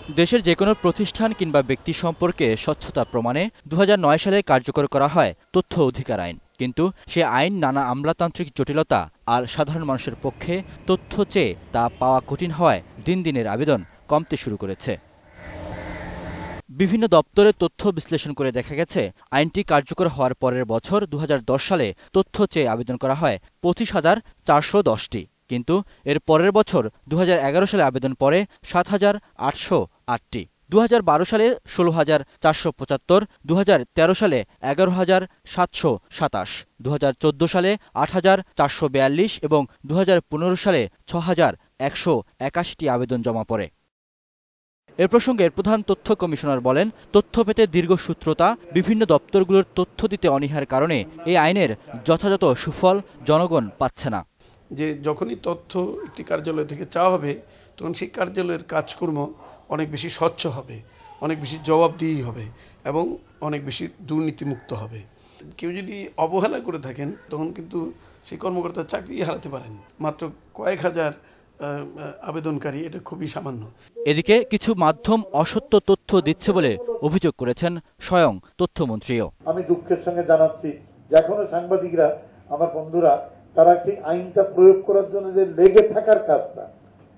দেশের যে কোনো প্রতিষ্ঠান কিংবা ব্যক্তি সম্পর্কে স্বচ্ছতা প্রমাণে ২০০৯ সালে কার্যকর করা হয় তথ্য অধিকার আইন। কিন্তু সে আইন নানা আমলাতান্ত্রিক জটিলতা আর সাধারণ মানুষের পক্ষে তথ্য চেয়ে তা পাওয়া কঠিন হওয়ায় দিন দিনের আবেদন কমতে শুরু করেছে। বিভিন্ন দপ্তরে তথ্য বিশ্লেষণ করে দেখা গেছে, আইনটি কার্যকর হওয়ার পরের বছর ২০১০ সালে তথ্য চেয়ে আবেদন করা হয় ২৫,৪১০টি। কিন্তু এর পরের বছর ২০১১ সালে আবেদন পড়ে ৭,৮০৮টি, ২০১২ সালে ১৬,৪৭৫, ২০১৩ সালে ১১,৭২৭, ২০১৪ সালে ৮,৪৪২ এবং ২০১৫ সালে ৬,১৮১টি আবেদন জমা পড়ে। এ প্রসঙ্গে প্রধান তথ্য কমিশনার বলেন, তথ্য পেতে দীর্ঘসূত্রতা, বিভিন্ন দপ্তরগুলোর তথ্য দিতে অনীহার কারণে এই আইনের যথাযথ সুফল জনগণ পাচ্ছে না। যে যখনই তথ্য একটি কার্যালয় থেকে চাওয়া হবে, তখন সেই কার্যালয়ের কাজকর্ম অনেক বেশি স্বচ্ছ হবে, অনেক বেশি জবাবদিহি হবে এবং অনেক বেশি দুর্নীতিমুক্ত হবে। কেউ যদি অবহেলা করে থাকেন, তখন কিন্তু সেই কর্মকর্তার চাকরি হারাতে পারেন। মাত্র কয়েক হাজার আবেদনকারী, এটা খুবই সামান্য। এদিকে কিছু মাধ্যম অসত্য তথ্য দিচ্ছে বলে অভিযোগ করেছেন স্বয়ং তথ্যমন্ত্রীও। আমি দুঃখের সঙ্গে জানাচ্ছি যে এখনো সাংবাদিকরা, আমার বন্ধুরা, তারা কি আইনটা প্রয়োগ করার জন্য যে লেগে থাকার কাজটা,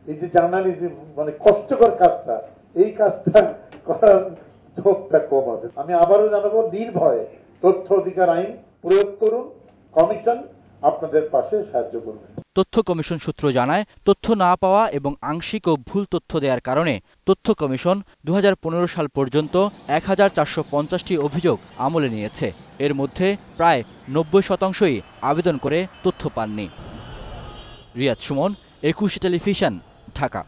এই যে জার্নালিজম মানে কষ্টকর কাজটা, এই কাজটা করার ঝোঁকটা কম আছে। আমি আবারও জানাবো, নির্ভয়ে তথ্য অধিকার আইন প্রয়োগ করুন। কমিশন আপনাদের পাশে সাহায্য করবে। তথ্য কমিশন সূত্র জানায়, তথ্য না পাওয়া এবং আংশিক ও ভুল তথ্য দেওয়ার কারণে তথ্য কমিশন ২০১৫ সাল পর্যন্ত ১,৪৫০টি অভিযোগ আমলে নিয়েছে। এর মধ্যে প্রায় ৯০% আবেদন করে তথ্য পাননি। রিয়াদ সুমন, একুশে টেলিভিশন, ঢাকা।